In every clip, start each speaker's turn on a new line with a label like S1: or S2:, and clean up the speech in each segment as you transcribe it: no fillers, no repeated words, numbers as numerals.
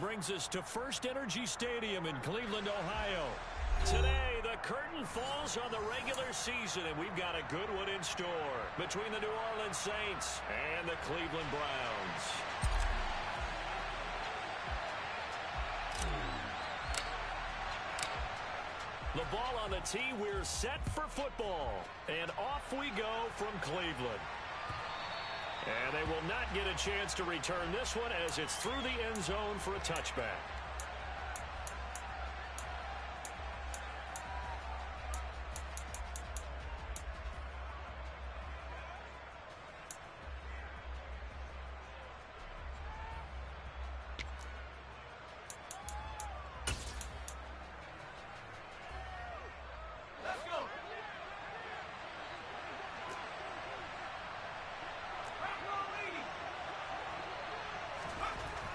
S1: brings us to First Energy Stadium in Cleveland, Ohio. Today, the curtain falls on the regular season, and we've got a good one in store between the New Orleans Saints and the Cleveland Browns. The ball on the tee, we're set for football. And off we go from Cleveland. And they will not get a chance to return this one as it's through the end zone for a touchback.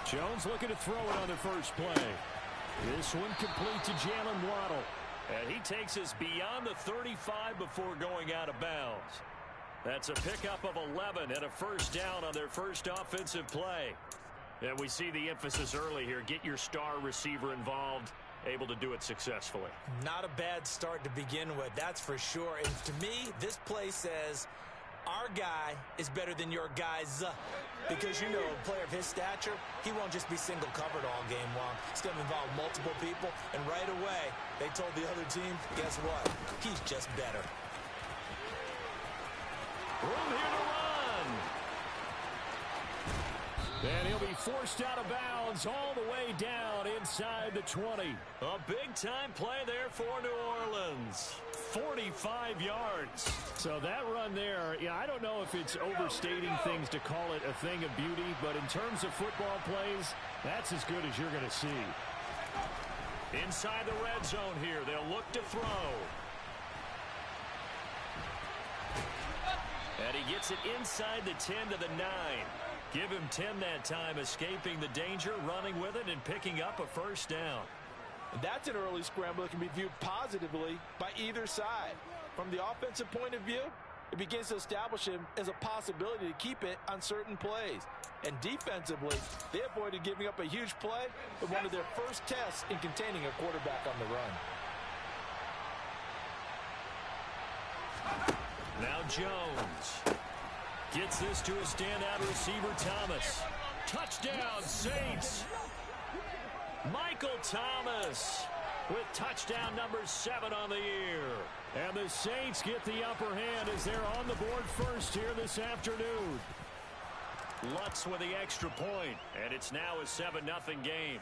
S1: Jones looking to throw it on the first play. This one complete to Jalen Waddle. And he takes us beyond the 35 before going out of bounds. That's a pickup of 11 and a first down on their first offensive play. And we see the emphasis early here. Get your star receiver involved. Able to do it successfully.
S2: Not a bad start to begin with, that's for sure. And to me, this play says our guy is better than your guys. Because, you know, a player of his stature, he won't just be single covered all game long. It's going to involve multiple people. And right away, they told the other team, guess what? He's just better.
S1: Room here to run. And he'll be forced out of bounds all the way down inside the 20. A big-time play there for New Orleans. 45 yards. So that run there, yeah, I don't know if it's overstating things to call it a thing of beauty, but in terms of football plays, that's as good as you're going to see. Inside the red zone here, they'll look to throw. And he gets it inside the 10 to the 9. Give him 10 that time, escaping the danger, running with it, and picking up a first down.
S3: And that's an early scramble that can be viewed positively by either side. From the offensive point of view, it begins to establish him as a possibility to keep it on certain plays. And defensively, they avoided giving up a huge play with one of their first tests in containing a quarterback on the run.
S1: Now Jones gets this to a standout receiver, Thomas. Touchdown, Saints! Michael Thomas with touchdown number 7 on the year. And the Saints get the upper hand as they're on the board first here this afternoon. Lutz with the extra point, and it's now a 7-0 game.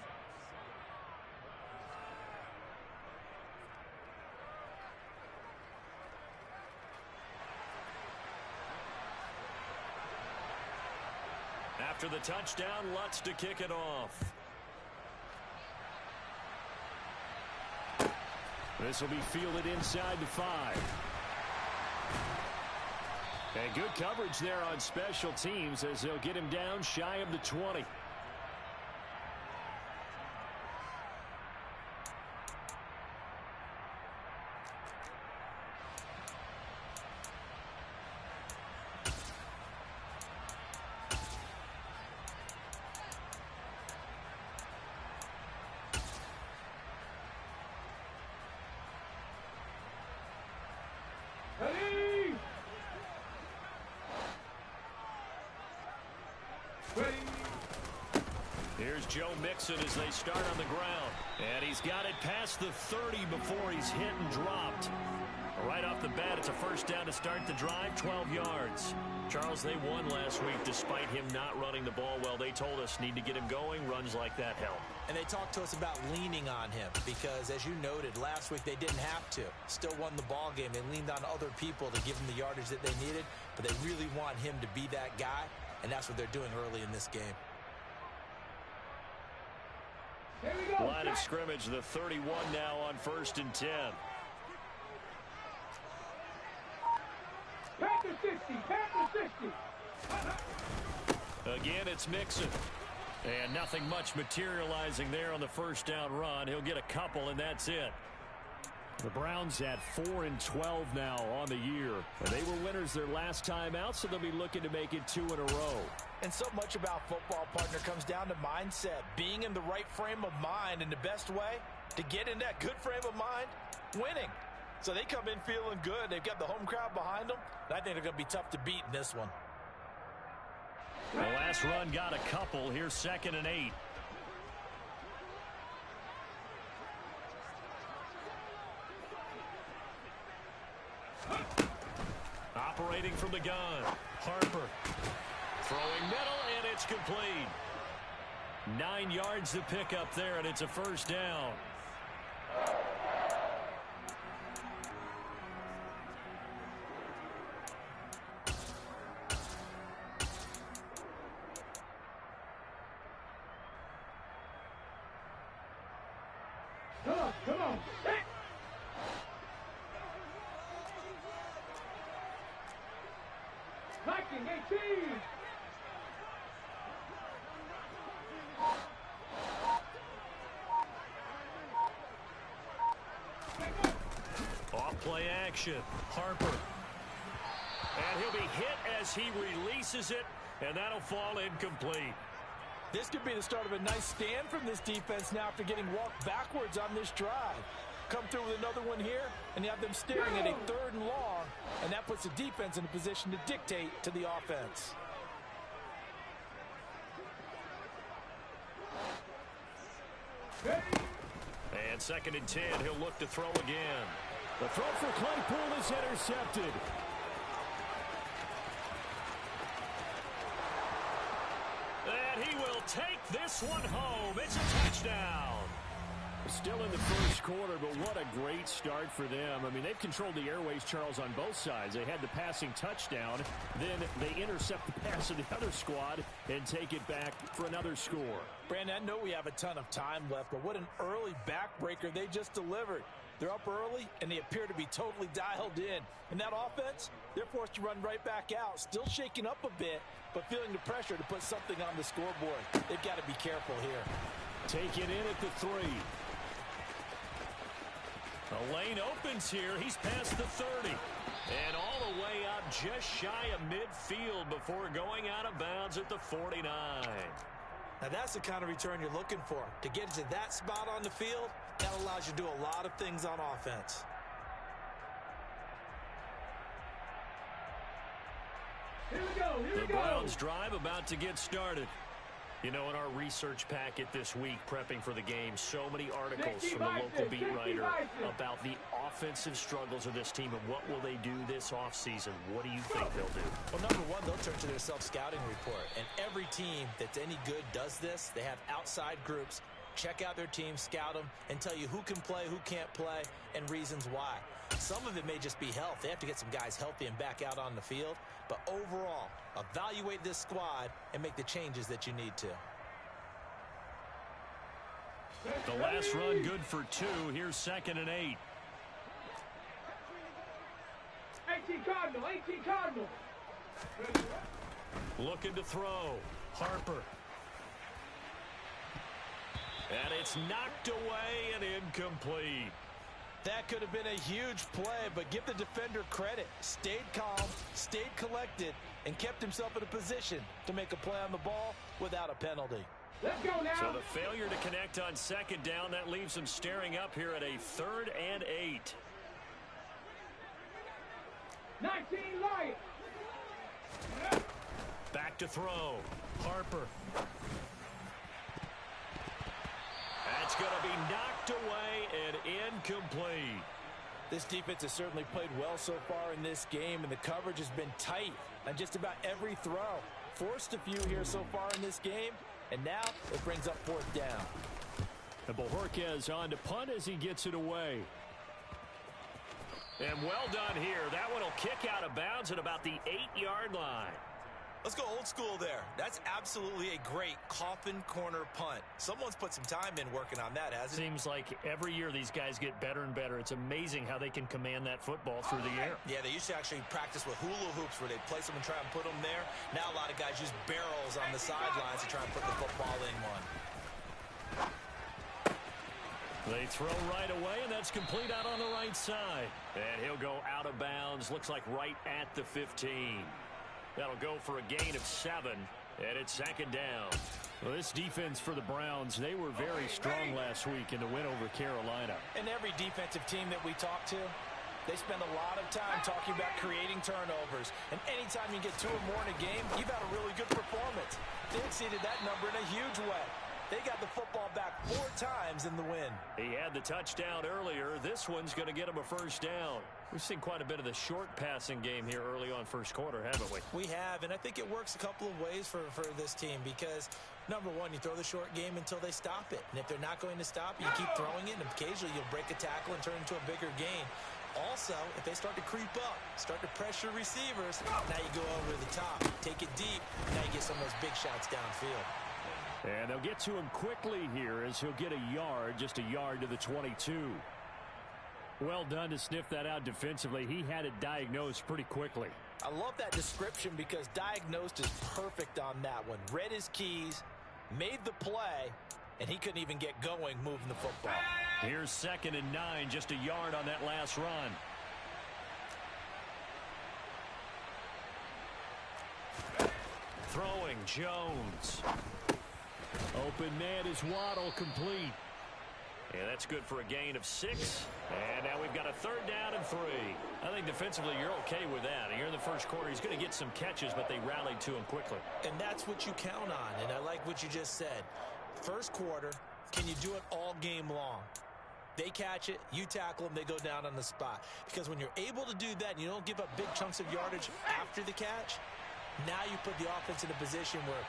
S1: After the touchdown, Lutz to kick it off. This will be fielded inside the 5. And good coverage there on special teams as they'll get him down shy of the 20. Here's Joe Mixon as they start on the ground. And he's got it past the 30 before he's hit and dropped. Right off the bat, it's a first down to start the drive, 12 yards. Charles, they won last week despite him not running the ball well. They told us need to get him going. Runs like that help.
S2: And they talked to us about leaning on him because, as you noted, last week they didn't have to. Still won the ball game. They leaned on other people to give them the yardage that they needed, but they really want him to be that guy, and that's what they're doing early in this game.
S1: Line of scrimmage, the 31 now on 1st and 10.
S4: Panther 60, Panther 60.
S1: Again, it's Mixon. And nothing much materializing there on the first down run. He'll get a couple, and that's it. The Browns at 4-12 now on the year. And they were winners their last time out, so they'll be looking to make it 2 in a row.
S2: And so much about football, partner, comes down to mindset. Being in the right frame of mind, and the best way to get in that good frame of mind, winning. So they come in feeling good. They've got the home crowd behind them. And I think they're going to be tough to beat in this one.
S1: The last run got a couple. Here's 2nd and 8. Operating from the gun, Harper. Throwing middle, and it's complete. 9 yards to pick up there, and it's a first down.
S4: Come on. Knocking 18.
S1: Off play action, Harper. And he'll be hit as he releases it, and that'll fall incomplete.
S3: This could be the start of a nice stand from this defense now after getting walked backwards on this drive. Come through with another one here, and you have them staring at a 3rd and long, and that puts the defense in a position to dictate to the offense.
S1: And 2nd and 10, he'll look to throw again. The throw for Claypool is intercepted. And he will take this one home. It's a touchdown. Still in the first quarter, but what a great start for them. I mean, they've controlled the airways, Charles, on both sides. They had the passing touchdown. Then they intercept the pass of the other squad and take it back for another score.
S3: Brandon, I know we have a ton of time left, but what an early backbreaker they just delivered. They're up early, and they appear to be totally dialed in. And that offense, they're forced to run right back out, still shaking up a bit, but feeling the pressure to put something on the scoreboard. They've got to be careful here.
S1: Take it in at the 3. The lane opens here. He's past the 30. And all the way up just shy of midfield before going out of bounds at the 49.
S2: Now that's the kind of return you're looking for. To get to that spot on the field, that allows you to do a lot of things on offense.
S4: Here we go.
S1: The Browns drive about to get started. You know, in our research packet this week, prepping for the game, so many articles from the local beat writer about the offensive struggles of this team and what will they do this offseason. What do you think they'll do?
S2: Well, number one, they'll turn to their self-scouting report. And every team that's any good does this. They have outside groups. Check out their team, scout them, and tell you who can play, who can't play, and reasons why. Some of it may just be health. They have to get some guys healthy and back out on the field. But overall, evaluate this squad and make the changes that you need to.
S1: The last run good for 2. Here's 2nd and 8.
S4: 18 Cardinal. 18 Cardinal.
S1: Looking to throw. Harper. And it's knocked away and incomplete.
S3: That could have been a huge play, but give the defender credit. Stayed calm, stayed collected, and kept himself in a position to make a play on the ball without a penalty.
S4: Let's go now.
S1: So the failure to connect on 2nd down, that leaves them staring up here at a 3rd and 8.
S4: 19 Lions.
S1: Back to throw. Harper. That's going to be knocked away and incomplete.
S3: This defense has certainly played well so far in this game, and the coverage has been tight on just about every throw. Forced a few here so far in this game, and now it brings up 4th down.
S1: And Bojorquez on to punt as he gets it away. And well done here. That one will kick out of bounds at about the 8-yard line.
S2: Let's go old school there. That's absolutely a great coffin corner punt. Someone's put some time in working on that, hasn't it?
S1: Seems like every year these guys get better and better. It's amazing how they can command that football through the air.
S2: Yeah, they used to actually practice with hula hoops where they'd place them and try and put them there. Now a lot of guys use barrels on the sidelines to try and put the football in one.
S1: They throw right away, and that's complete out on the right side. And he'll go out of bounds. Looks like right at the 15. That'll go for a gain of 7, and it's second down. Well, this defense for the Browns, they were very strong last week in the win over Carolina.
S2: And every defensive team that we talk to, they spend a lot of time talking about creating turnovers. And anytime you get 2 or more in a game, you've had a really good performance. They exceeded that number in a huge way. They got the football back 4 times in the win.
S1: He had the touchdown earlier. This one's going to get him a first down. We've seen quite a bit of the short passing game here early on first quarter, haven't we?
S2: We have, and I think it works a couple of ways for this team because, number one, you throw the short game until they stop it. And if they're not going to stop it, you keep throwing it, and occasionally you'll break a tackle and turn it into a bigger gain. Also, if they start to creep up, start to pressure receivers, now you go over the top, take it deep, now you get some of those big shots downfield.
S1: And they'll get to him quickly here as he'll get a yard, just a yard to the 22. Well done to sniff that out defensively. He had it diagnosed pretty quickly.
S2: I love that description because diagnosed is perfect on that one. Read his keys, made the play, and he couldn't even get going moving the football.
S1: Here's 2nd and 9, just a yard on that last run. Throwing, Jones. Open man is Waddle, complete. And that's good for a gain of 6. And now we've got a 3rd down and 3. I think defensively you're okay with that. Here in the first quarter, he's going to get some catches, but they rallied to him quickly.
S2: And that's what you count on, and I like what you just said. First quarter, can you do it all game long? They catch it, you tackle them, they go down on the spot. Because when you're able to do that and you don't give up big chunks of yardage after the catch, now you put the offense in a position where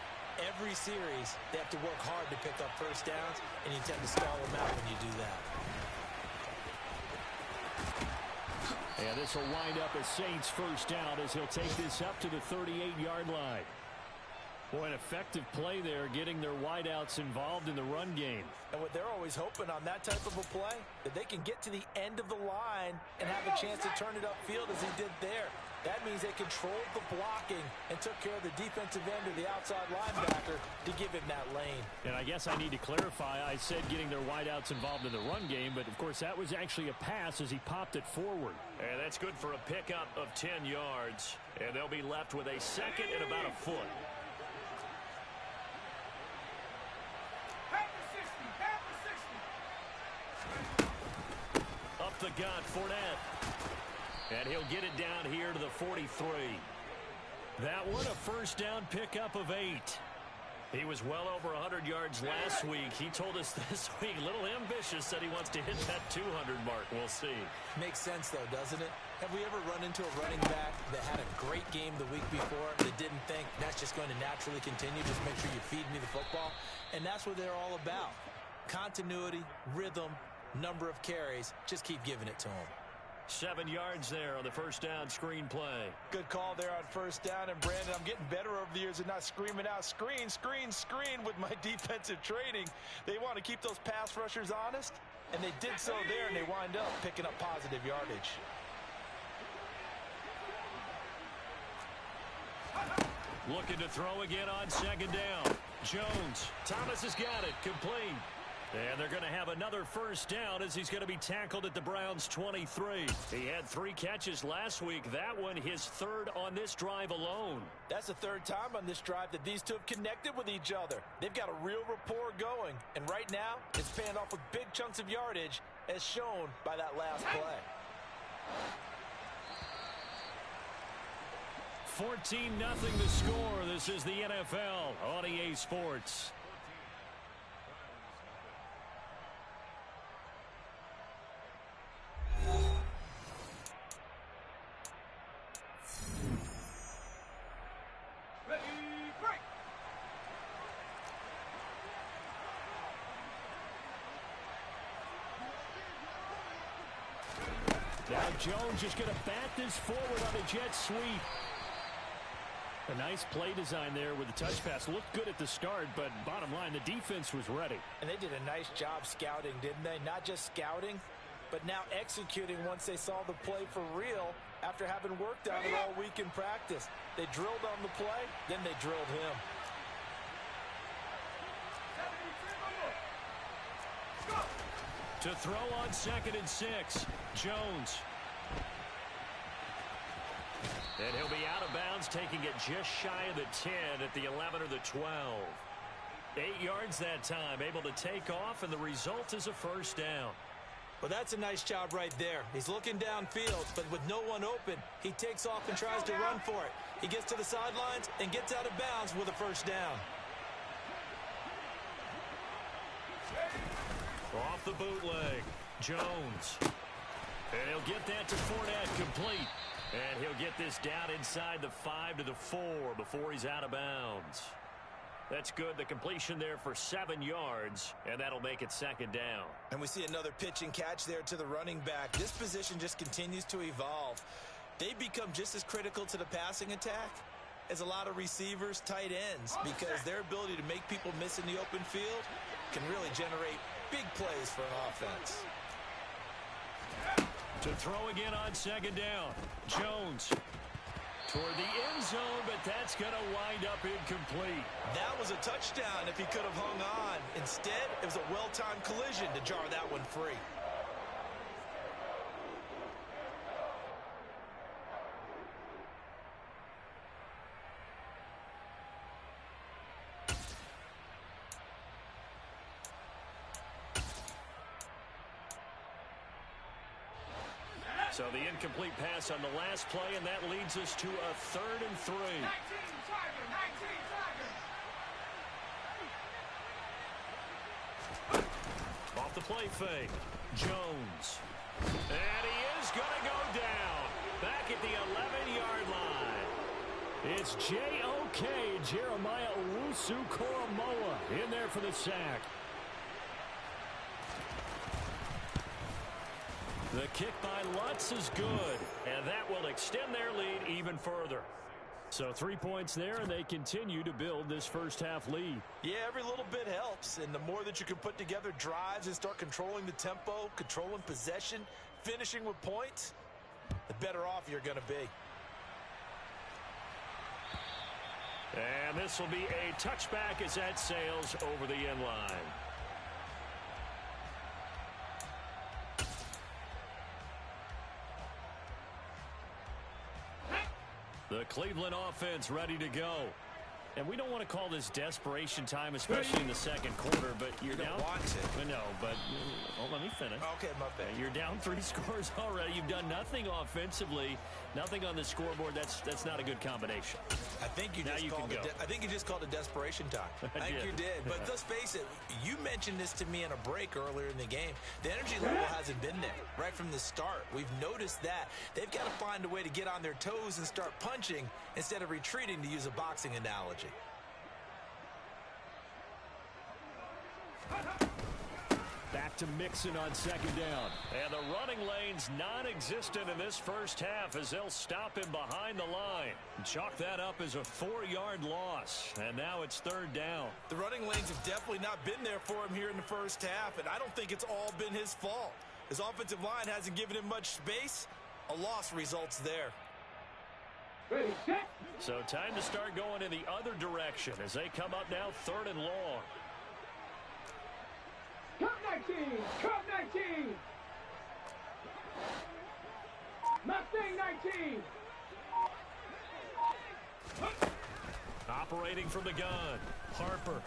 S2: every series they have to work hard to pick up first downs, and you tend to stall them out when you do that.
S1: And this will wind up a Saints first down as he'll take this up to the 38-yard line. Boy, an effective play there, getting their wideouts involved in the run game.
S2: And what they're always hoping on that type of a play, that they can get to the end of the line and have a chance to turn it upfield as he did there. That means they controlled the blocking and took care of the defensive end or the outside linebacker to give him that lane.
S1: And I guess I need to clarify, I said getting their wideouts involved in the run game, but of course that was actually a pass as he popped it forward. And that's good for a pickup of 10 yards. And they'll be left with a 2nd and about a foot. Up the gut, Fournette. And he'll get it down here to the 43. That one, a first down pickup of 8. He was well over 100 yards last week. He told us this week, a little ambitious, said he wants to hit that 200 mark. We'll see.
S2: Makes sense, though, doesn't it? Have we ever run into a running back that had a great game the week before that didn't think that's just going to naturally continue? Just make sure you feed me the football. And that's what they're all about. Continuity, rhythm, number of carries. Just keep giving it to them.
S1: 7 yards there on the first down screen play.
S3: Good call there on first down. And, Brandon, I'm getting better over the years and not screaming out, screen, screen, screen with my defensive training. They want to keep those pass rushers honest, and they did so there, and they wind up picking up positive yardage.
S1: Looking to throw again on 2nd down. Jones. Thomas has got it. Complete. And they're going to have another first down as he's going to be tackled at the Browns' 23. He had 3 catches last week. That one, his 3rd on this drive alone.
S3: That's the 3rd time on this drive that these two have connected with each other. They've got a real rapport going. And right now, it's paying off with big chunks of yardage, as shown by that last play.
S1: 14-0 the score. This is the NFL on EA Sports. Now Jones is going to bat this forward on a jet sweep. A nice play design there with the touch pass. Looked good at the start, but bottom line, the defense was ready.
S3: And they did a nice job scouting, didn't they? Not just scouting, but now executing once they saw the play for real after having worked on it all week in practice. They drilled on the play, then they drilled him.
S1: To throw on 2nd and 6, Jones. And he'll be out of bounds, taking it just shy of the 10 at the 11 or the 12. 8 yards that time, able to take off, and the result is a first down.
S2: Well, that's a nice job right there. He's looking downfield, but with no one open, he takes off and tries to run for it. He gets to the sidelines and gets out of bounds with a first down.
S1: Off the bootleg, Jones. And he'll get that to Fournette, complete. And he'll get this down inside the 5 to the 4 before he's out of bounds. That's good. The completion there for 7 yards, and that'll make it 2nd down.
S2: And we see another pitch and catch there to the running back. This position just continues to evolve. They become just as critical to the passing attack as a lot of receivers, tight ends, because their ability to make people miss in the open field can really generate big plays for an offense.
S1: To throw again on 2nd down. Jones toward the end zone, but that's going to wind up incomplete.
S2: That was a touchdown if he could have hung on. Instead, it was a well-timed collision to jar that one free.
S1: So the incomplete pass on the last play, and that leads us to a 3rd and 3.
S4: 19 Tiger.
S1: Off the play fake, Jones. And he is going to go down back at the 11-yard line. It's J.O.K. Jeremiah Owusu-Koramoah in there for the sack. The kick by Lutz is good, and that will extend their lead even further. So 3 points there, and they continue to build this first half lead.
S3: Yeah, every little bit helps, and the more that you can put together drives and start controlling the tempo, controlling possession, finishing with points, the better off you're going to be.
S1: And this will be a touchback as that sails over the end line. The Cleveland offense ready to go. And we don't want to call this desperation time, especially in the second quarter, but you're down.
S3: Want to.
S1: No, but let me finish.
S3: Okay, my bad.
S1: You're down 3 scores already. You've done nothing offensively, nothing on the scoreboard. That's not a good combination.
S3: I think you just called it desperation time. I think you did. But let's face it, you mentioned this to me in a break earlier in the game. The energy level hasn't been there right from the start. We've noticed that. They've got to find a way to get on their toes and start punching instead of retreating, to use a boxing analogy.
S1: Back to Mixon on 2nd down. And the running lane's non-existent in this first half as they'll stop him behind the line. Chalk that up as a 4-yard loss. And now it's 3rd down.
S3: The running lanes have definitely not been there for him here in the first half, and I don't think it's all been his fault. His offensive line hasn't given him much space. A loss results there.
S4: Ready, set.
S1: So time to start going in the other direction as they come up now 3rd and long.
S4: Cut 19. Cut 19. Mustang 19.
S1: Operating from the gun, Harper.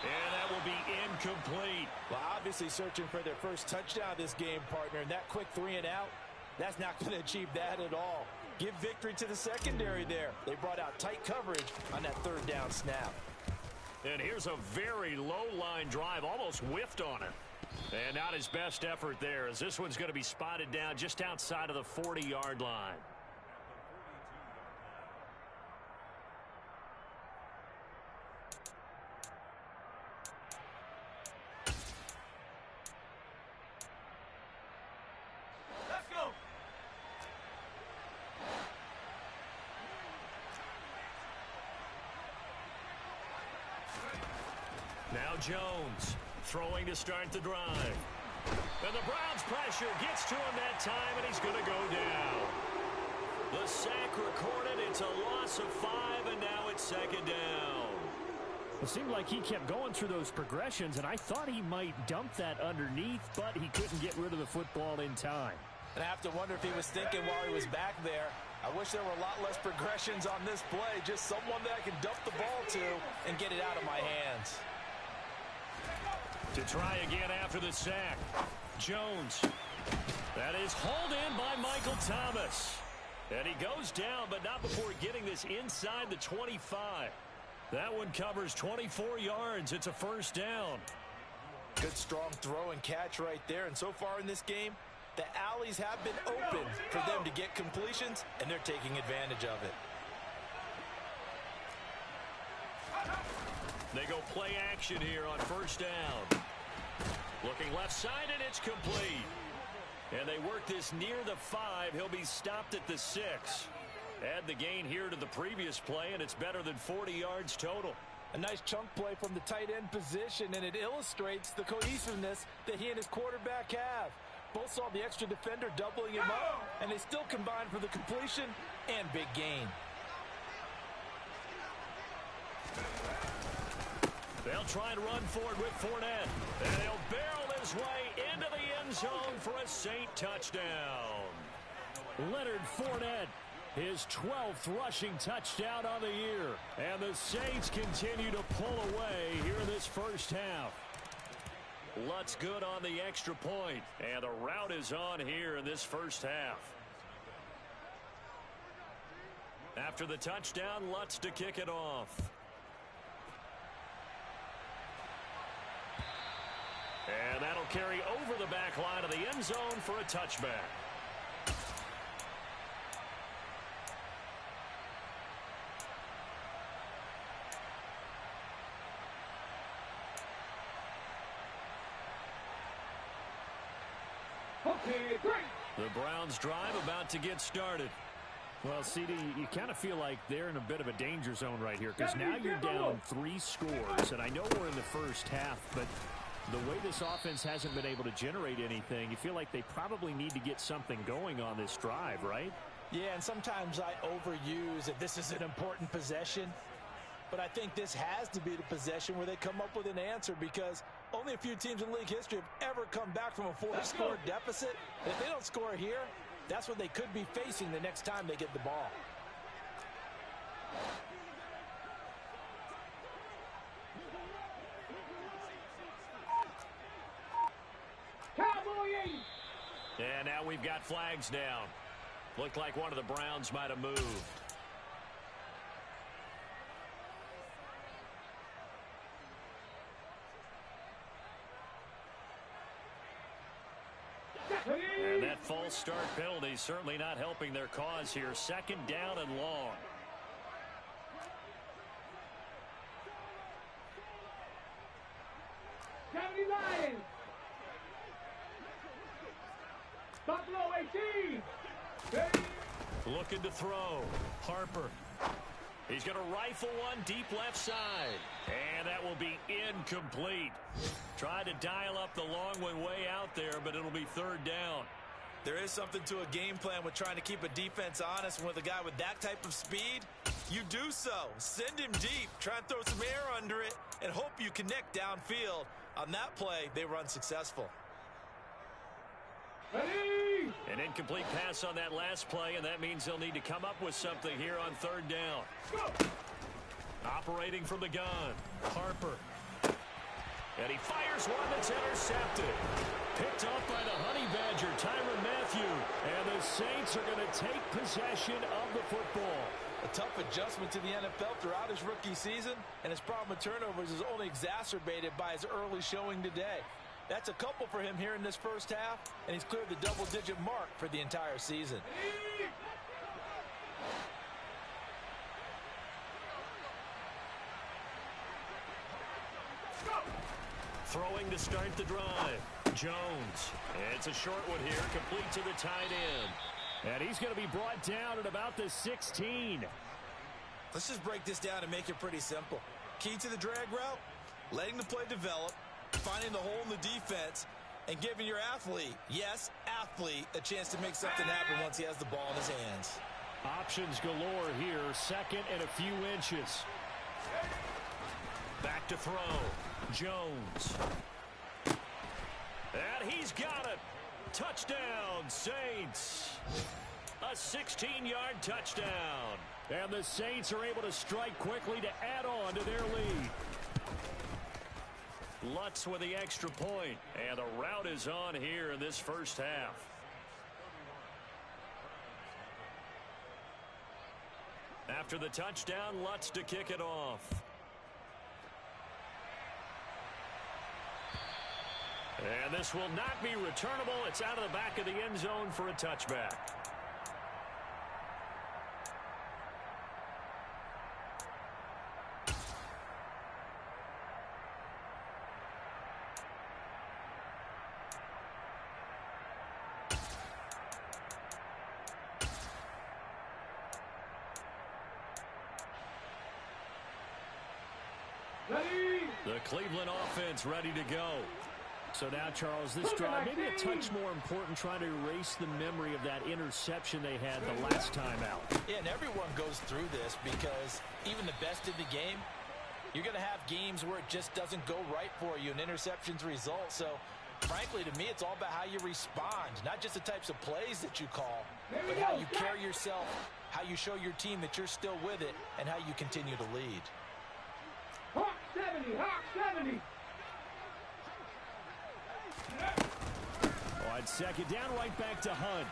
S1: And that will be incomplete.
S3: Well, obviously searching for their first touchdown this game, partner, and that quick 3 and out, that's not going to achieve that at all. Give victory to the secondary there. They brought out tight coverage on that 3rd down snap.
S1: And here's a very low-line drive, almost whiffed on it. And not his best effort there, as this one's going to be spotted down just outside of the 40-yard line.
S4: Let's go.
S1: Now Jones throwing to start the drive. And the Browns pressure gets to him that time, and he's going to go down. The sack recorded. It's a loss of 5, and now it's 2nd down. It seemed like he kept going through those progressions, and I thought he might dump that underneath, but he couldn't get rid of the football in time.
S3: And I have to wonder if he was thinking while he was back there, I wish there were a lot less progressions on this play, just someone that I can dump the ball to and get it out of my hands.
S1: To try again after the sack. Jones. That is hauled in by Michael Thomas. And he goes down, but not before getting this inside the 25. That one covers 24 yards. It's a first down.
S3: Good strong throw and catch right there. And so far in this game, the alleys have been open for them to get completions, and they're taking advantage of it.
S1: They go play action here on first down. Looking left side, and it's complete. And they work this near the 5. He'll be stopped at the 6. Add the gain here to the previous play, and it's better than 40 yards total.
S3: A nice chunk play from the tight end position, and it illustrates the cohesiveness that he and his quarterback have. Both saw the extra defender doubling him up, and they still combined for the completion and big gain.
S1: They'll try and run forward with Fournette. And he'll barrel his way into the end zone for a Saint touchdown. Leonard Fournette, his 12th rushing touchdown on the year. And the Saints continue to pull away here in this first half. Lutz good on the extra point. And the route is on here in this first half. After the touchdown, Lutz to kick it off. And that'll carry over the back line of the end zone for a touchback.
S4: Okay, great.
S1: The Browns drive about to get started. Well, CD, you kind of feel like they're in a bit of a danger zone right here because now you're down 3 scores. And I know we're in the first half, but the way this offense hasn't been able to generate anything, you feel like they probably need to get something going on this drive, right?
S3: Yeah, and sometimes I overuse that this is an important possession. But I think this has to be the possession where they come up with an answer because only a few teams in league history have ever come back from a 4-score deficit. And if they don't score here, that's what they could be facing the next time they get the ball.
S1: And now we've got flags down. Looked like one of the Browns might have moved. And that false start penalty certainly not helping their cause here. Second down and long.
S4: Lions. Buffalo 18.
S1: Looking to throw. Harper. He's going to rifle one deep left side. And that will be incomplete. Tried to dial up the long one way out there, but it'll be third down.
S3: There is something to a game plan with trying to keep a defense honest. And with a guy with that type of speed, you do so. Send him deep. Try and throw some air under it and hope you connect downfield. On that play, they run successful.
S4: Ready.
S1: An incomplete pass on that last play, and that means they'll need to come up with something here on third down.
S4: Go.
S1: Operating from the gun, Harper. And he fires one that's intercepted. Picked off by the Honey Badger, Tyrann Mathieu. And the Saints are going to take possession of the football.
S3: A tough adjustment to the NFL throughout his rookie season, and his problem with turnovers is only exacerbated by his early showing today. That's a couple for him here in this first half, and he's cleared the double-digit mark for the entire season.
S1: Throwing to start the drive. Jones. It's a short one here, complete to the tight end. And he's going to be brought down at about the 16.
S3: Let's just break this down and make it pretty simple. Key to the drag route, letting the play develop, finding the hole in the defense, and giving your athlete, yes, athlete, a chance to make something happen once he has the ball in his hands.
S1: Options galore here, second and a few inches. Back to throw. Jones. And he's got it. Touchdown, Saints. A 16-yard touchdown. And the Saints are able to strike quickly to add on to their lead. Lutz with the extra point. And the rout is on here in this first half. After the touchdown, Lutz to kick it off. And this will not be returnable. It's out of the back of the end zone for a touchback. The Cleveland offense ready to go. So now, Charles, this drive maybe a touch more important, trying to erase the memory of that interception they had the last time out.
S2: Yeah, and everyone goes through this because even the best in the game, you're going to have games where it just doesn't go right for you, and interceptions result. So, frankly, to me, it's all about how you respond, not just the types of plays that you call, but how you carry yourself, how you show your team that you're still with it, and how you continue to lead.
S4: Hawk 70, Hawk 70.
S1: On second down, right back to Hunt.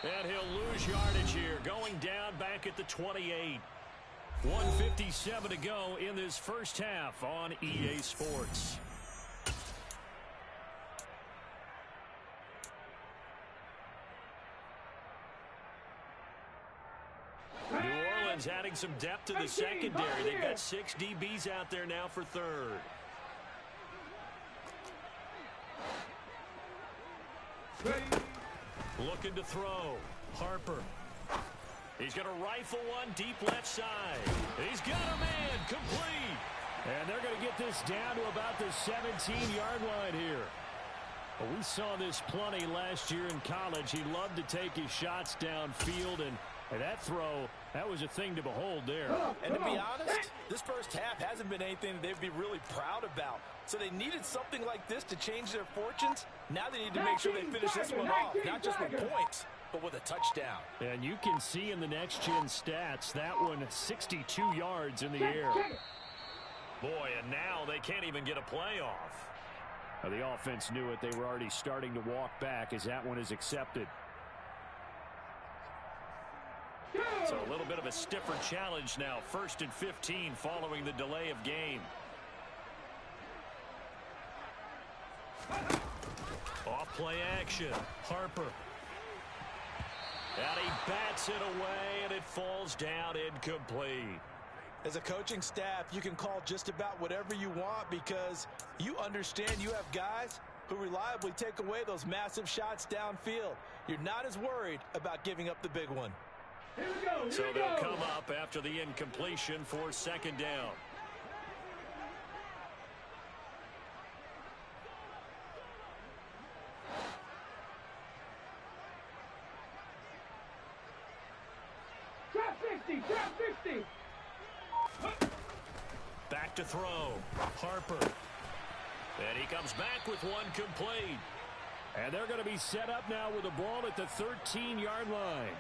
S1: And he'll lose yardage here, going down back at the 28. 1:57 to go in this first half on EA Sports. New Orleans adding some depth to the secondary. They've got 6 DBs out there now for third. Looking to throw. Harper. He's going to rifle one deep left side. He's got a man. Complete. And they're going to get this down to about the 17-yard line here. Well, we saw this plenty last year in college. He loved to take his shots downfield, and that throw, that was a thing to behold there.
S2: And to be honest, this first half hasn't been anything they'd be really proud about. So they needed something like this to change their fortunes. Now they need to make sure they finish this one off, not just with points, but with a touchdown.
S1: And you can see in the next-gen stats, that one 62 yards in the air. Boy, and now they can't even get a play off. Now, the offense knew it. They were already starting to walk back as that one is accepted. So a little bit of a stiffer challenge now. 1st and 15 following the delay of game. Off play action. Harper. And he bats it away, and it falls down incomplete.
S2: As a coaching staff, you can call just about whatever you want because you understand you have guys who reliably take away those massive shots downfield. You're not as worried about giving up the big one.
S1: So they'll come up after the incompletion for second down.
S4: Drop 50, drop 50.
S1: Back to throw. Harper. And he comes back with one complete. And they're going to be set up now with the ball at the 13-yard line.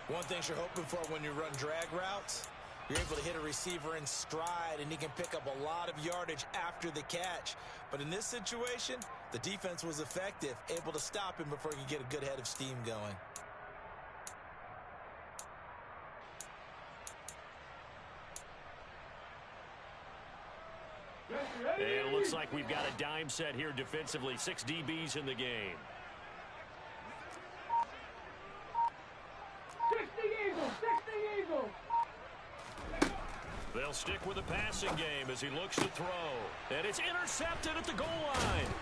S2: One thing you're hoping for when you run drag routes, you're able to hit a receiver in stride, and he can pick up a lot of yardage after the catch. But in this situation, the defense was effective, able to stop him before he could get a good head of steam going.
S1: And it looks like we've got a dime set here defensively. 6 DBs in the game.
S4: 60 Eagles, 60 Eagles.
S1: They'll stick with the passing game as he looks to throw. And it's intercepted at the goal line.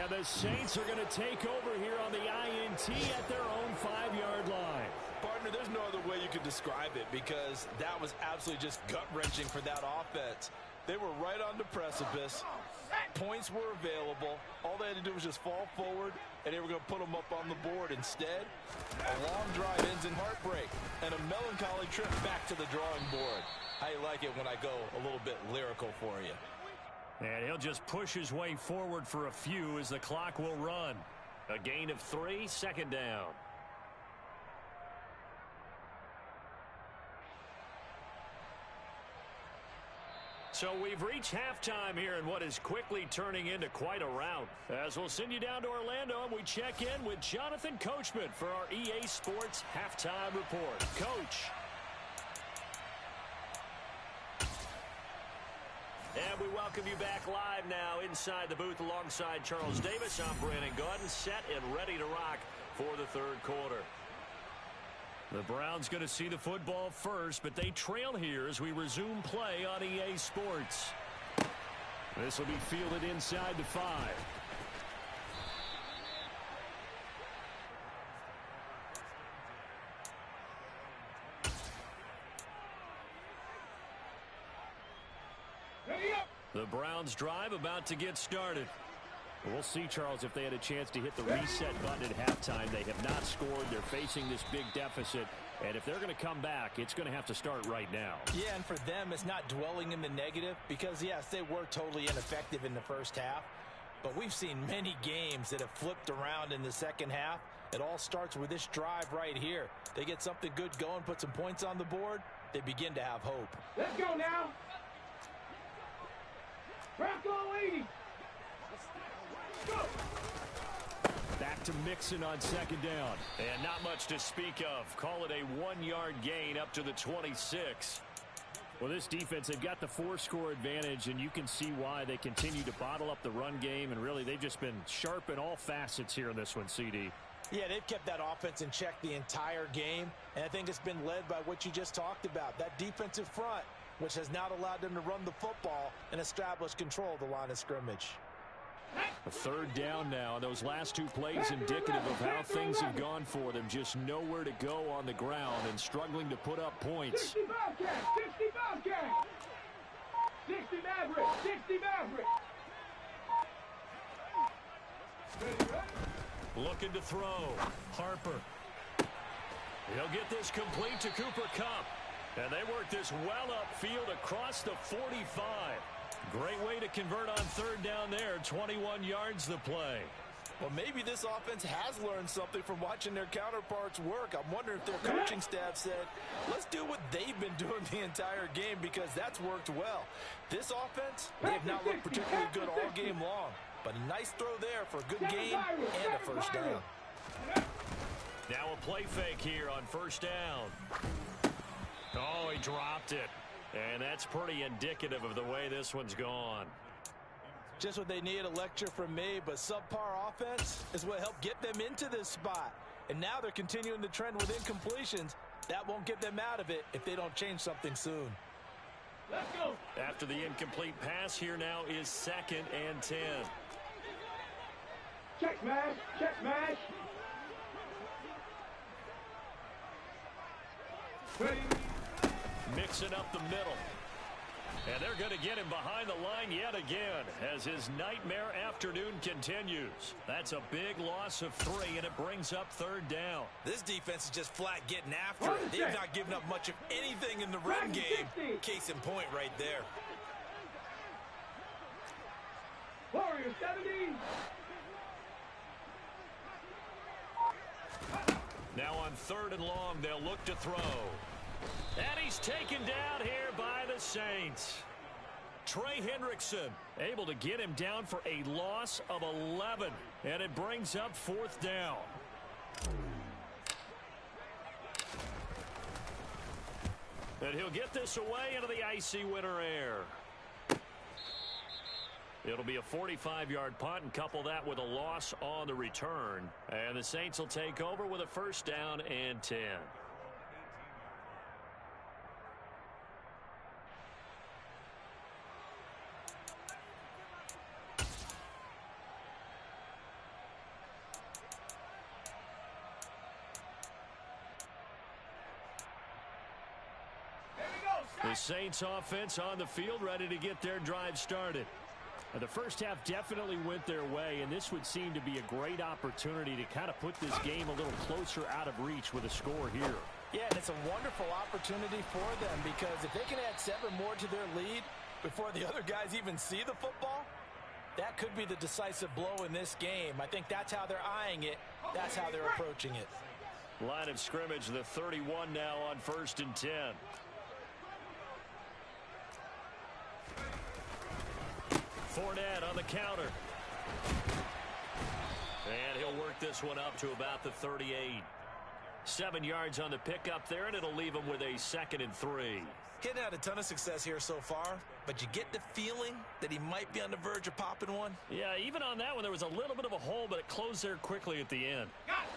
S1: And the Saints are going to take over here on the INT at their own 5-yard line.
S3: Partner, there's no other way you could describe it because that was absolutely just gut-wrenching for that offense. They were right on the precipice. Points were available. All they had to do was just fall forward, and they were going to put them up on the board. Instead, a long drive ends in heartbreak and a melancholy trip back to the drawing board. How you like it when I go a little bit lyrical for you?
S1: And he'll just push his way forward for a few as the clock will run. A gain of 3, second down. So we've reached halftime here in what is quickly turning into quite a rout. As we'll send you down to Orlando and we check in with Jonathan Coachman for our EA Sports Halftime Report. Coach. And we welcome you back live now inside the booth alongside Charles Davis. I'm Brandon Gaudin, set and ready to rock for the third quarter. The Browns going to see the football first, but they trail here as we resume play on EA Sports. This will be fielded inside the 5. The Browns drive about to get started. We'll see, Charles, if they had a chance to hit the reset button at halftime. They have not scored. They're facing this big deficit. And if they're going to come back, it's going to have to start right now.
S3: Yeah, and for them, it's not dwelling in the negative because, yes, they were totally ineffective in the first half. But we've seen many games that have flipped around in the second half. It all starts with this drive right here. They get something good going, put some points on the board, they begin to have hope.
S4: Let's go now. Bronco 80. Go.
S1: Back to Mixon on second down. And not much to speak of. Call it a 1-yard gain up to the 26. Well, this defense, they've got the 4-score advantage, and you can see why they continue to bottle up the run game. And really, they've just been sharp in all facets here in this one, CD.
S3: Yeah, they've kept that offense in check the entire game. And I think it's been led by what you just talked about, that defensive front, which has not allowed them to run the football and establish control of the line of scrimmage.
S1: A third down now. Those last two plays indicative of how things have gone for them. Just nowhere to go on the ground and struggling to put up points.
S4: 60 Bobcats, 60 Bobcats. 60 Maverick, 60 Maverick.
S1: Looking to throw. Harper. He'll get this complete to Cooper Kupp. And they work this well upfield across the 45. Great way to convert on third down there. 21 yards the play.
S3: Well, maybe this offense has learned something from watching their counterparts work. I'm wondering if their coaching staff said, let's do what they've been doing the entire game because that's worked well. This offense, they have not looked particularly good all game long. But a nice throw there for a good gain and a first down.
S1: Now a play fake here on first down. Oh, he dropped it. And that's pretty indicative of the way this one's gone.
S3: Just what they need, a lecture from me, but subpar offense is what helped get them into this spot. And now they're continuing the trend with incompletions. That won't get them out of it if they don't change something soon.
S4: Let's go.
S1: After the incomplete pass, here now is 2nd and 10.
S4: Check smash, check smash. Ready.
S1: Mixing up the middle. And they're going to get him behind the line yet again as his nightmare afternoon continues. That's a big loss of 3, and it brings up third down.
S3: This defense is just flat getting after it. They've not given up much of anything in the run game. Case in point right there.
S4: Warrior 70.
S1: Now on 3rd and long, they'll look to throw. And he's taken down here by the Saints. Trey Hendrickson able to get him down for a loss of 11. And it brings up 4th down. And he'll get this away into the icy winter air. It'll be a 45-yard punt and couple that with a loss on the return. And the Saints will take over with a first down and 10. The Saints offense on the field ready to get their drive started. The first half definitely went their way, and this would seem to be a great opportunity to kind of put this game a little closer out of reach with a score here.
S3: Yeah, and it's a wonderful opportunity for them because if they can add 7 more to their lead before the other guys even see the football, that could be the decisive blow in this game. I think that's how they're eyeing it. That's how they're approaching it.
S1: Line of scrimmage, the 31 now on 1st and 10. Fournette on the counter. And he'll work this one up to about the 38. 7 yards on the pickup there, and it'll leave him with a 2nd and 3.
S2: Getting had a ton of success here so far, but you get the feeling that he might be on the verge of popping one.
S1: Yeah, even on that one, there was a little bit of a hole, but it closed there quickly at the end.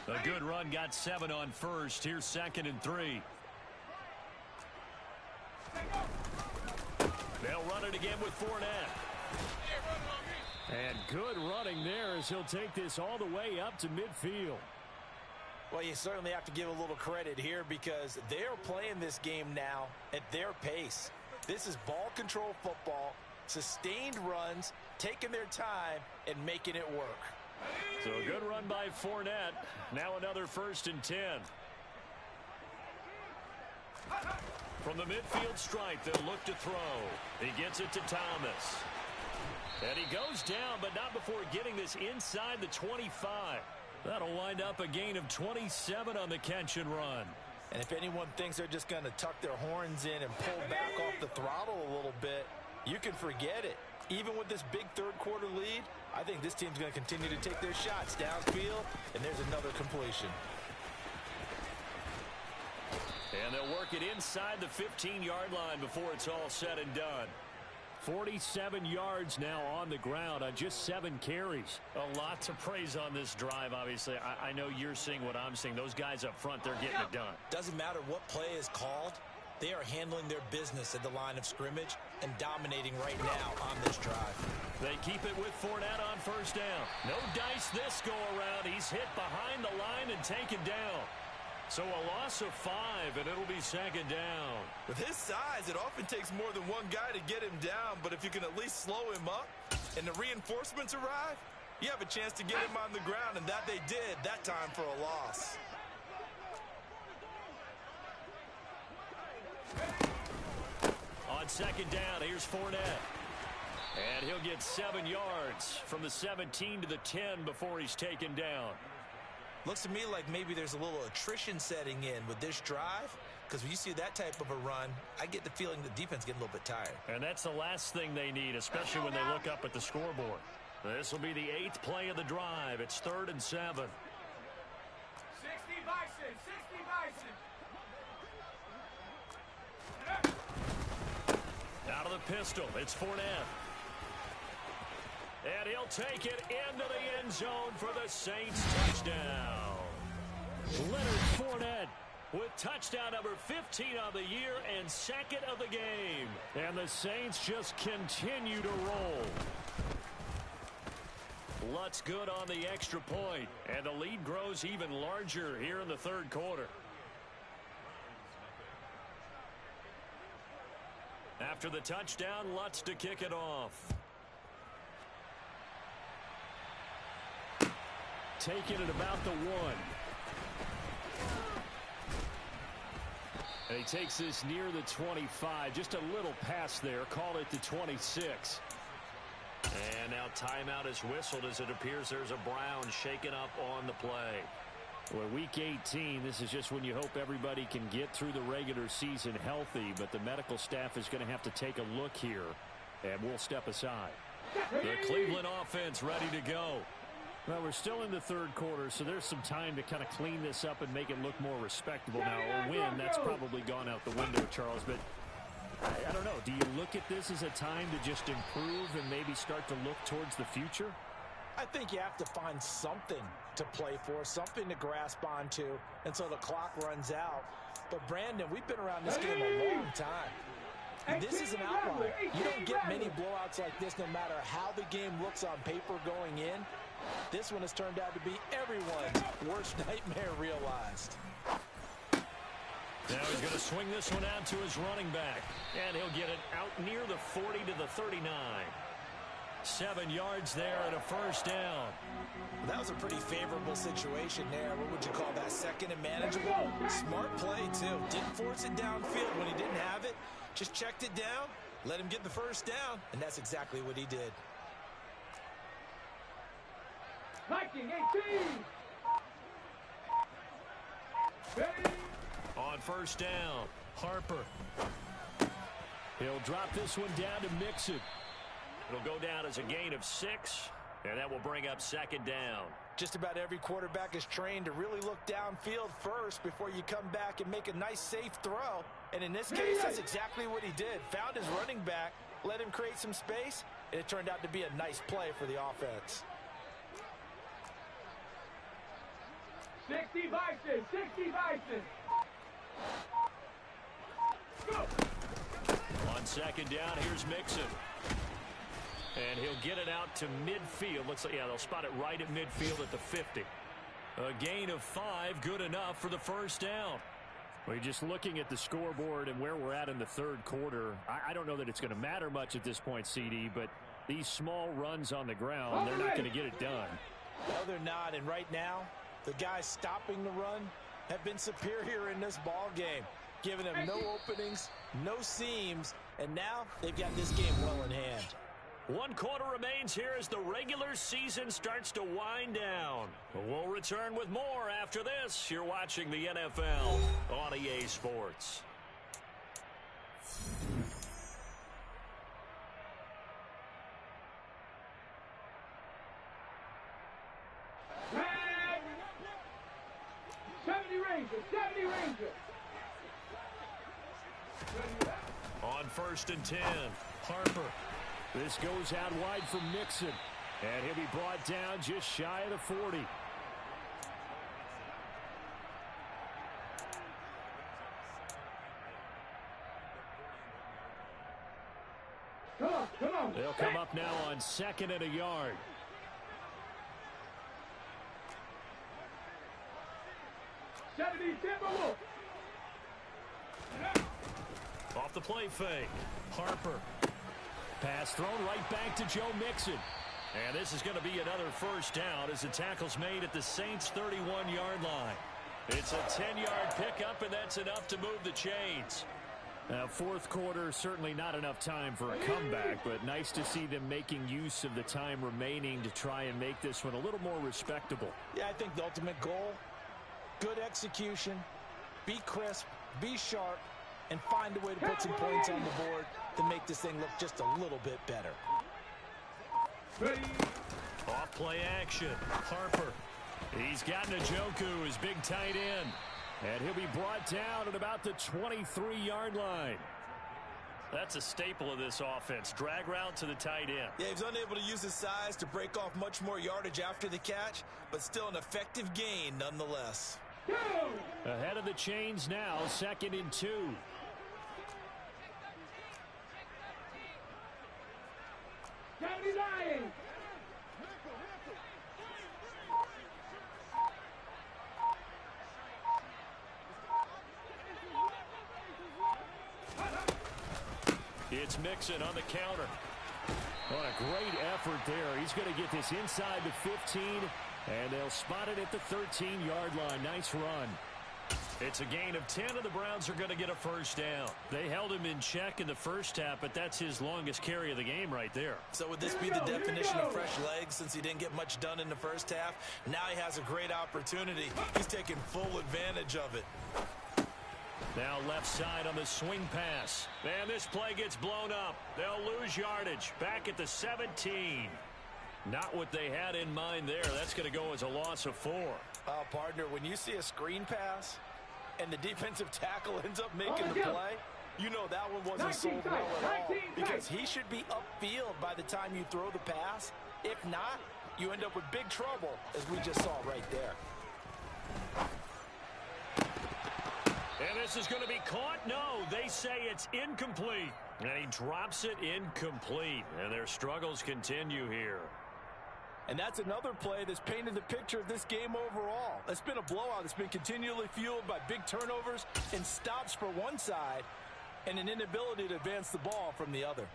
S1: A good run, got 7 on 1st. Here's 2nd and 3. They'll run it again with Fournette. And good running there as he'll take this all the way up to midfield.
S3: Well, you certainly have to give a little credit here because they're playing this game now at their pace. This is ball control football, sustained runs, taking their time, and making it work.
S1: So a good run by Fournette. Now another 1st and 10. From the midfield stripe, they'll look to throw. He gets it to Thomas. And he goes down, but not before getting this inside the 25. That'll wind up a gain of 27 on the catch and run.
S3: And if anyone thinks they're just going to tuck their horns in and pull back off the throttle a little bit, you can forget it. Even with this big third-quarter lead, I think this team's going to continue to take their shots downfield, and there's another completion.
S1: And they'll work it inside the 15-yard line before it's all said and done. 47 yards now on the ground on just 7 carries. A lot to praise on this drive, obviously. I know you're seeing what I'm seeing. Those guys up front, they're getting it done.
S2: Doesn't matter what play is called. They are handling their business at the line of scrimmage and dominating right now on this drive.
S1: They keep it with Fournette on 1st down. No dice this go-around. He's hit behind the line and taken down. So a loss of 5, and it'll be 2nd down.
S5: With his size, it often takes more than one guy to get him down, but if you can at least slow him up and the reinforcements arrive, you have a chance to get him on the ground, and that they did that time for a loss.
S1: On 2nd down, here's Fournette. And he'll get 7 yards from the 17 to the 10 before he's taken down.
S2: Looks to me like maybe there's a little attrition setting in with this drive, because when you see that type of a run, I get the feeling the defense getting a little bit tired.
S1: And that's the last thing they need, especially when they look up at the scoreboard. This will be the 8th play of the drive. It's 3rd and 7.
S4: 60 Bison, 60 Bison.
S1: Out of the pistol, it's Fournette. And he'll take it into the end zone for the Saints touchdown. Leonard Fournette with touchdown number 15 on the year and 2nd of the game. And the Saints just continue to roll. Lutz good on the extra point, and the lead grows even larger here in the 3rd quarter. After the touchdown, Lutz to kick it off. Taking it about the 1. And he takes this near the 25. Just a little pass there. Call it the 26. And now timeout is whistled as it appears there's a Brown shaken up on the play. Well, week 18, this is just when you hope everybody can get through the regular season healthy, but the medical staff is going to have to take a look here, and we'll step aside. The Cleveland offense ready to go. Well, we're still in the 3rd quarter, so there's some time to kind of clean this up and make it look more respectable. Now, a win, that's probably gone out the window, Charles, but I don't know. Do you look at this as a time to just improve and maybe start to look towards the future?
S3: I think you have to find something to play for, something to grasp onto until the clock runs out. But, Brandon, we've been around this game a long time. And this is an outlier. You don't get many blowouts like this no matter how the game looks on paper going in. This one has turned out to be everyone's worst nightmare realized.
S1: Now he's going to swing this one out to his running back. And he'll get it out near the 40 to the 39. 7 yards there and a first down.
S2: That was a pretty favorable situation there. What would you call that? Second and manageable? Smart play, too. Didn't force it downfield when he didn't have it. Just checked it down, let him get the first down, and that's exactly what he did.
S4: Viking 18.
S1: On first down, Harper. He'll drop this one down to Mixon. It'll go down as a gain of 6, and that will bring up second down.
S2: Just about every quarterback is trained to really look downfield first before you come back and make a nice, safe throw. And in this case, that's exactly what he did. Found his running back, let him create some space, and it turned out to be a nice play for the offense.
S4: 60 Vikings, 60 Vikings. Go.
S1: On second down, here's Mixon. And he'll get it out to midfield. Looks like, yeah, they'll spot it right at midfield at the 50. A gain of 5, good enough for the first down. Well, just looking at the scoreboard and where we're at in the third quarter, I don't know that it's going to matter much at this point, CD, but these small runs on the ground, they're not going to get it done.
S2: No, they're not. And right now, the guys stopping the run have been superior in this ball game, giving them no openings, no seams, and now they've got this game well in hand.
S1: 1 quarter remains here as the regular season starts to wind down. We'll return with more after this. You're watching the NFL on EA Sports.
S4: Red. 70 Rangers, 70 Rangers.
S1: On first and 10, Harper. This goes out wide for Mixon, and he'll be brought down just shy of the 40.
S4: Come on.
S1: They'll come up now on second and a yard. Off the play fake, Harper. Pass thrown right back to Joe Mixon. And this is going to be another first down as the tackle's made at the Saints' 31-yard line. It's a 10-yard pickup, and that's enough to move the chains. Now, fourth quarter, certainly not enough time for a comeback, but nice to see them making use of the time remaining to try and make this one a little more respectable.
S2: Yeah, I think the ultimate goal, good execution, be crisp, be sharp, and find a way to put some points on the board to make this thing look just a little bit better.
S1: Off play action. Harper. He's got Njoku, his big tight end. And he'll be brought down at about the 23-yard line. That's a staple of this offense. Drag route to the tight end.
S2: Yeah, he's unable to use his size to break off much more yardage after the catch, but still an effective gain nonetheless.
S1: Ahead of the chains now, 2nd and 2. It's Mixon on the counter. What a great effort there. He's going to get this inside the 15, and they'll spot it at the 13-yard line. Nice run. It's a gain of 10, and the Browns are going to get a first down. They held him in check in the first half, but that's his longest carry of the game right there.
S2: So would this be the definition of fresh legs since he didn't get much done in the first half? Now he has a great opportunity. He's taking full advantage of it.
S1: Now left side on the swing pass. And this play gets blown up. They'll lose yardage. Back at the 17. Not what they had in mind there. That's going to go as a loss of 4.
S2: Partner, when you see a screen pass and the defensive tackle ends up making the play, you know that one wasn't sold well at all, because he should be upfield by the time you throw the pass. If not, you end up with big trouble, as we just saw right there.
S1: And this is going to be caught. No, they say it's incomplete. And he drops it incomplete. And their struggles continue here.
S2: And that's another play that's painted the picture of this game overall. It's been a blowout. It's been continually fueled by big turnovers and stops for one side and an inability to advance the ball from the other.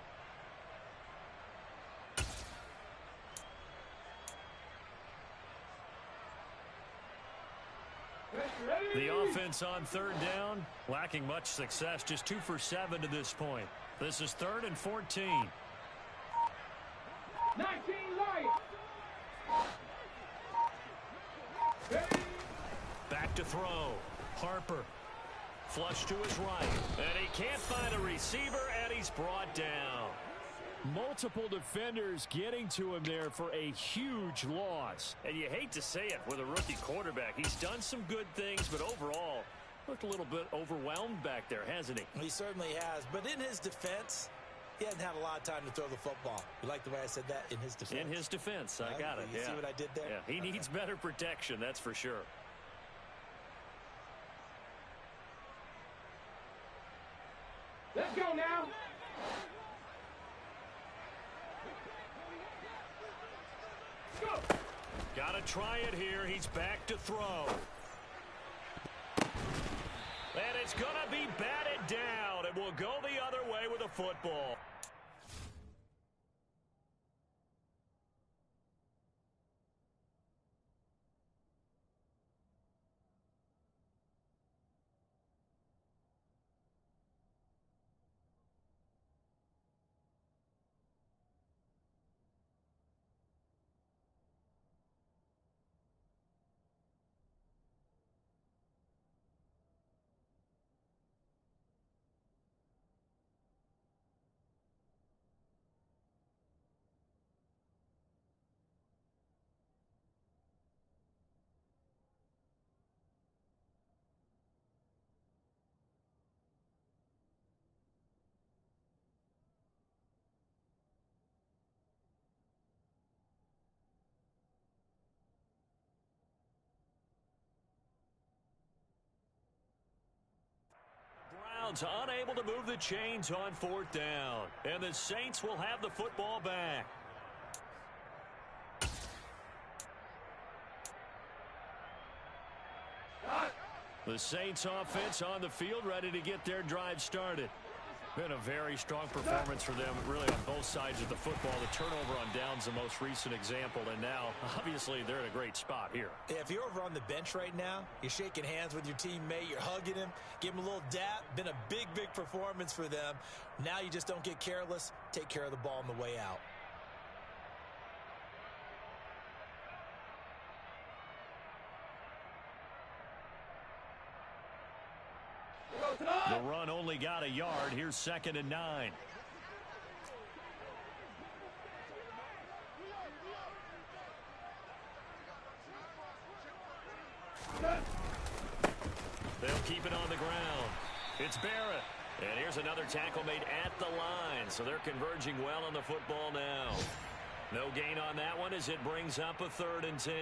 S1: The offense on third down, lacking much success, just 2 for 7 to this point. This is 3rd and 14.
S4: 19 Lions.
S1: Back to throw. Harper. Flush to his right. And he can't find a receiver, and he's brought down. Multiple defenders getting to him there for a huge loss. And you hate to say it with a rookie quarterback. He's done some good things, but overall, looked a little bit overwhelmed back there, hasn't he?
S2: He certainly has. But in his defense, he hasn't had a lot of time to throw the football. You like the way I said that? In his defense.
S1: In his defense. I got it.
S2: You see what I did there?
S1: Yeah, he needs better protection, that's for sure.
S4: Let's go now. Go.
S1: Got to try it here. He's back to throw. And it's going to be batted down. It will go the other way with a football. Unable to move the chains on 4th down. And the Saints will have the football back. The Saints offense on the field, ready to get their drive started. Been a very strong performance for them, really on both sides of the football. The turnover on downs, the most recent example, and now, obviously, they're in a great spot here.
S2: Yeah, if you're over on the bench right now, you're shaking hands with your teammate, you're hugging him, give him a little dap. Been a big, big performance for them. Now you just don't get careless. Take care of the ball on the way out.
S1: The run only got a yard. Here's 2nd and 9. They'll keep it on the ground. It's Barrett. And here's another tackle made at the line. So they're converging well on the football now. No gain on that one as it brings up a 3rd and 10.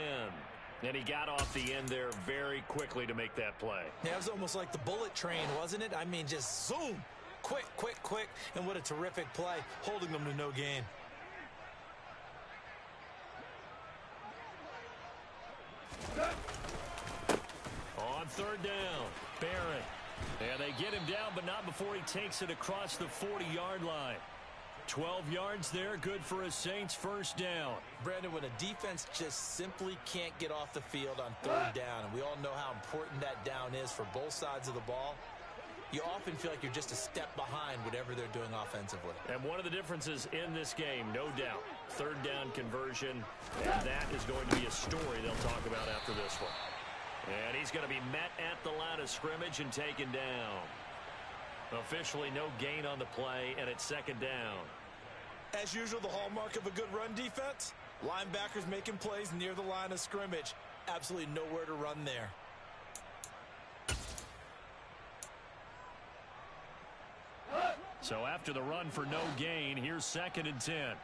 S1: And he got off the end there very quickly to make that play.
S2: Yeah, it was almost like the bullet train, wasn't it? I mean, just zoom. Quick, quick, quick. And what a terrific play, holding them to no gain.
S1: On 3rd down, Barrett. And they get him down, but not before he takes it across the 40-yard line. 12 yards there, good for a Saints 1st down.
S2: Brandon, when a defense just simply can't get off the field on 3rd down, and we all know how important that down is for both sides of the ball, you often feel like you're just a step behind whatever they're doing offensively.
S1: And one of the differences in this game, no doubt, 3rd down conversion, and that is going to be a story they'll talk about after this one. And he's going to be met at the line of scrimmage and taken down. Officially no gain on the play, and it's 2nd down.
S2: As usual, the hallmark of a good run defense, linebackers making plays near the line of scrimmage. Absolutely nowhere to run there.
S1: So after the run for no gain, here's 2nd and 10.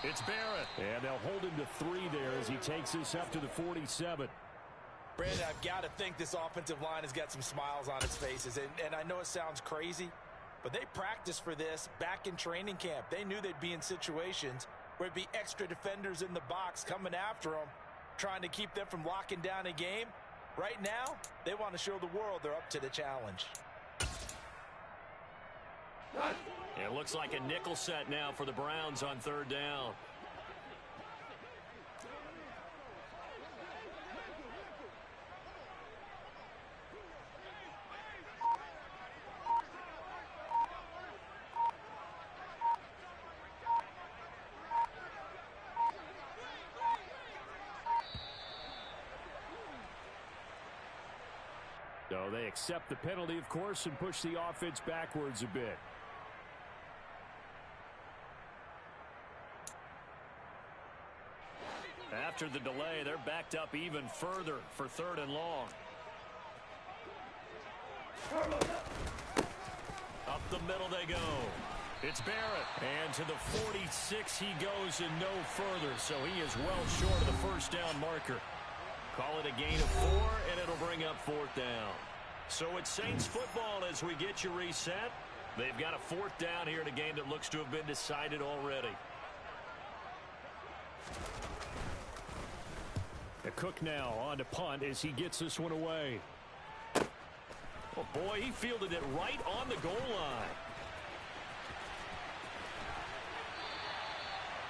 S1: It's Barrett. And they'll hold him to 3 there as he takes this up to the 47.
S2: Brandon, I've got to think this offensive line has got some smiles on its faces. And I know it sounds crazy, but they practiced for this back in training camp. They knew they'd be in situations
S3: where it'd be extra defenders in the box coming after them, trying to keep them from locking down a game. Right now, they want to show the world they're up to the challenge.
S1: It looks like a nickel set now for the Browns on third down. So they accept the penalty, of course, and push the offense backwards a bit. After the delay, they're backed up even further for third and long. Up the middle they go. It's Barrett. And to the 46 he goes and no further. So he is well short of the first down marker. Call it a gain of 4, and it'll bring up fourth down. So it's Saints football as we get you reset. They've got a fourth down here in a game that looks to have been decided already. A Cook now on to punt as he gets this one away. Oh boy, he fielded it right on the goal line.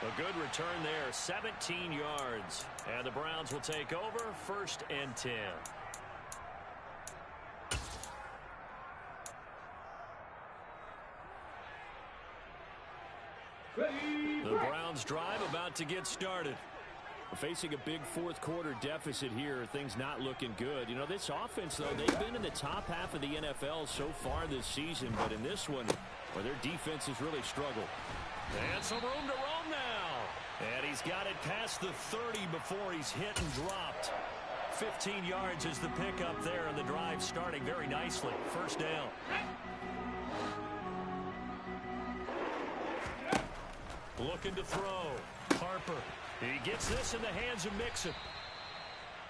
S1: A good return there, 17 yards. And the Browns will take over, 1st and 10. The Browns drive about to get started. We're facing a big fourth quarter deficit here. Things not looking good. You know, this offense, though, they've been in the top half of the NFL so far this season. But in this one, where their defense has really struggled. And some room to roam now. And he's got it past the 30 before he's hit and dropped. 15 yards is the pickup there, and the drive starting very nicely. First down. Looking to throw. Harper. He gets this in the hands of Mixon.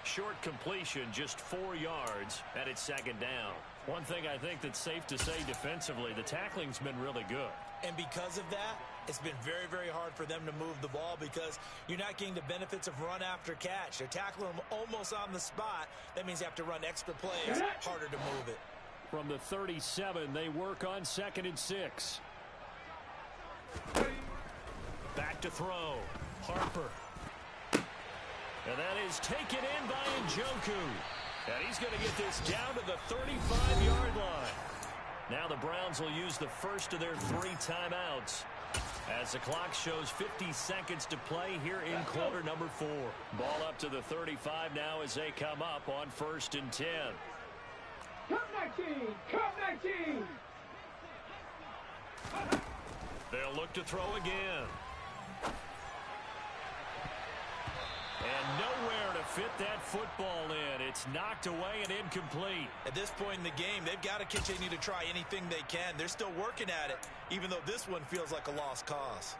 S1: Short completion, just 4 yards, and it's second down. One thing I think that's safe to say defensively, the tackling's been really good.
S2: And because of that, it's been very, very hard for them to move the ball because you're not getting the benefits of run after catch. They're tackling them almost on the spot. That means they have to run extra plays, harder to move it.
S1: From the 37, they work on 2nd and 6. Back to throw. Harper. And that is taken in by Njoku. And he's going to get this down to the 35-yard line. Now the Browns will use the first of their 3 timeouts as the clock shows 50 seconds to play here in quarter number 4. Ball up to the 35 now as they come up on 1st and 10.
S4: Come 19! Come 19!
S1: They'll look to throw again. And nowhere to fit that football in. It's knocked away and incomplete.
S2: At this point in the game, they've got to continue to try anything they can. They're still working at it, even though this one feels like a lost cause.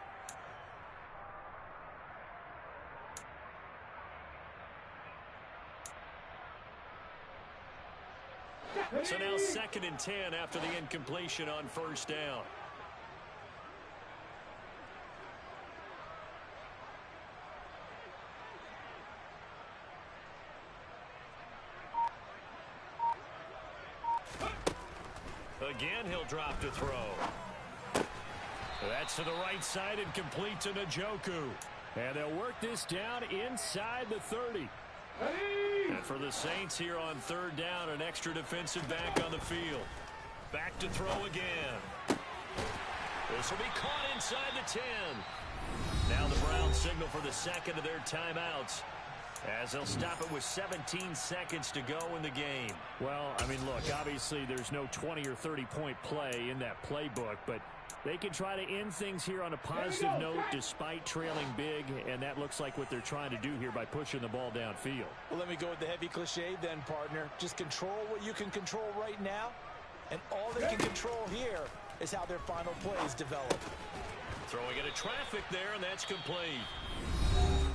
S1: So now 2nd and 10 after the incompletion on 1st down. Again, he'll drop to throw. That's to the right side and complete to Njoku. And they'll work this down inside the 30. And for the Saints here on 3rd down, an extra defensive back on the field. Back to throw again. This will be caught inside the 10. Now the Browns signal for the 2nd of their timeouts, as they'll stop it with 17 seconds to go in the game. Well, I mean, look, obviously there's no 20 or 30-point play in that playbook, but they can try to end things here on a positive note despite trailing big, and that looks like what they're trying to do here by pushing the ball downfield.
S3: Well, let me go with the heavy cliche then, partner. Just control what you can control right now, and all they can control here is how their final plays develop.
S1: Throwing into traffic there, and that's complete.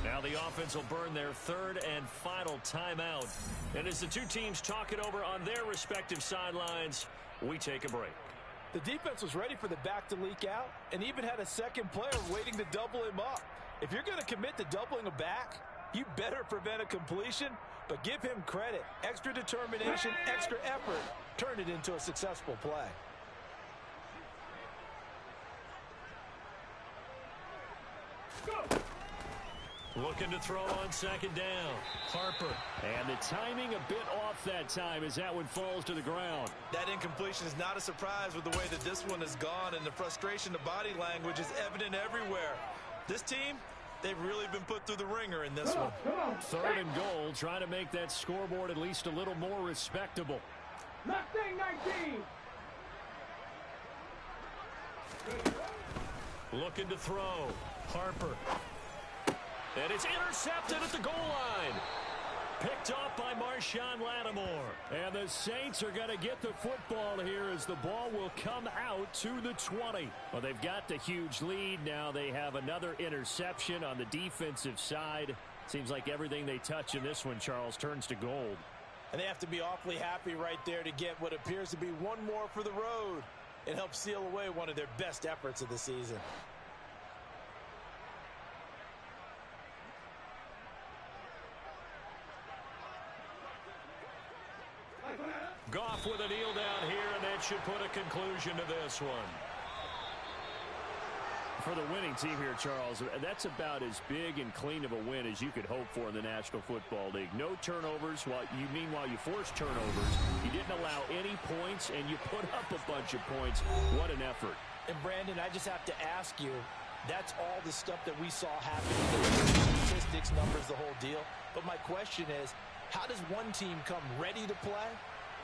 S1: Now the offense will burn their 3rd and final timeout. And as the two teams talk it over on their respective sidelines, we take a break.
S3: The defense was ready for the back to leak out and even had a second player waiting to double him up. If you're going to commit to doubling a back, you better prevent a completion, but give him credit. Extra determination, extra effort, turn it into a successful play.
S1: Looking to throw on second down. Harper. And the timing a bit off that time as that one falls to the ground.
S5: That incompletion is not a surprise with the way that this one has gone, and the frustration, the body language is evident everywhere. This team, they've really been put through the ringer in this one.
S1: 3rd and goal, trying to make that scoreboard at least a little more respectable.
S4: Mustang 19.
S1: Looking to throw. Harper. And it's intercepted at the goal line. Picked off by Marshawn Lattimore. And the Saints are going to get the football here as the ball will come out to the 20. Well, they've got the huge lead. Now they have another interception on the defensive side. Seems like everything they touch in this one, Charles, turns to gold.
S3: And they have to be awfully happy right there to get what appears to be one more for the road. It helps seal away one of their best efforts of the season.
S1: Goff with a kneel down here, and that should put a conclusion to this one. For the winning team here, Charles, that's about as big and clean of a win as you could hope for in the National Football League. No turnovers. Meanwhile, you forced turnovers. You didn't allow any points, and you put up a bunch of points. What an effort.
S3: And, Brandon, I just have to ask you, that's all the stuff that we saw happen. Statistics, numbers, the whole deal. But my question is, how does one team come ready to play,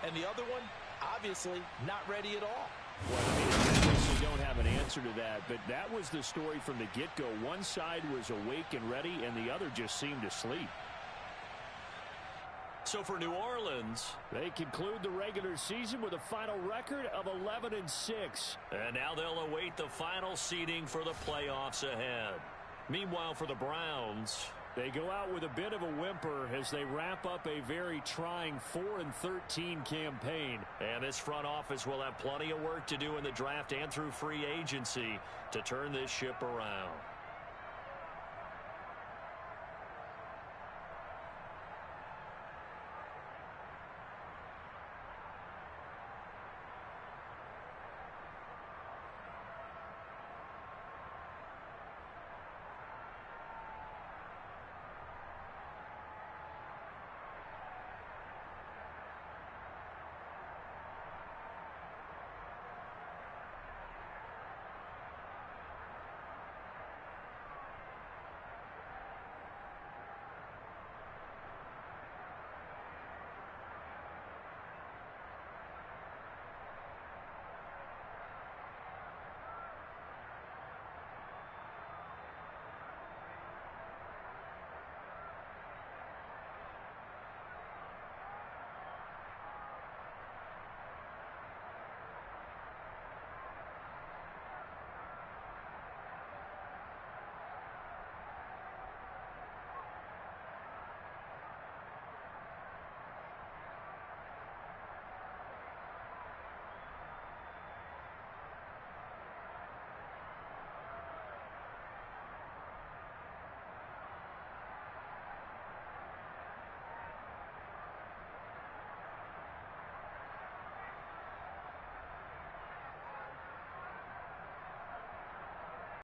S3: and the other one, obviously, not ready at all?
S1: Well, I mean, I obviously don't have an answer to that, but that was the story from the get-go. One side was awake and ready, and the other just seemed asleep. So for New Orleans, they conclude the regular season with a final record of 11-6. And now they'll await the final seeding for the playoffs ahead. Meanwhile, for the Browns, they go out with a bit of a whimper as they wrap up a very trying 4-13 campaign. And this front office will have plenty of work to do in the draft and through free agency to turn this ship around.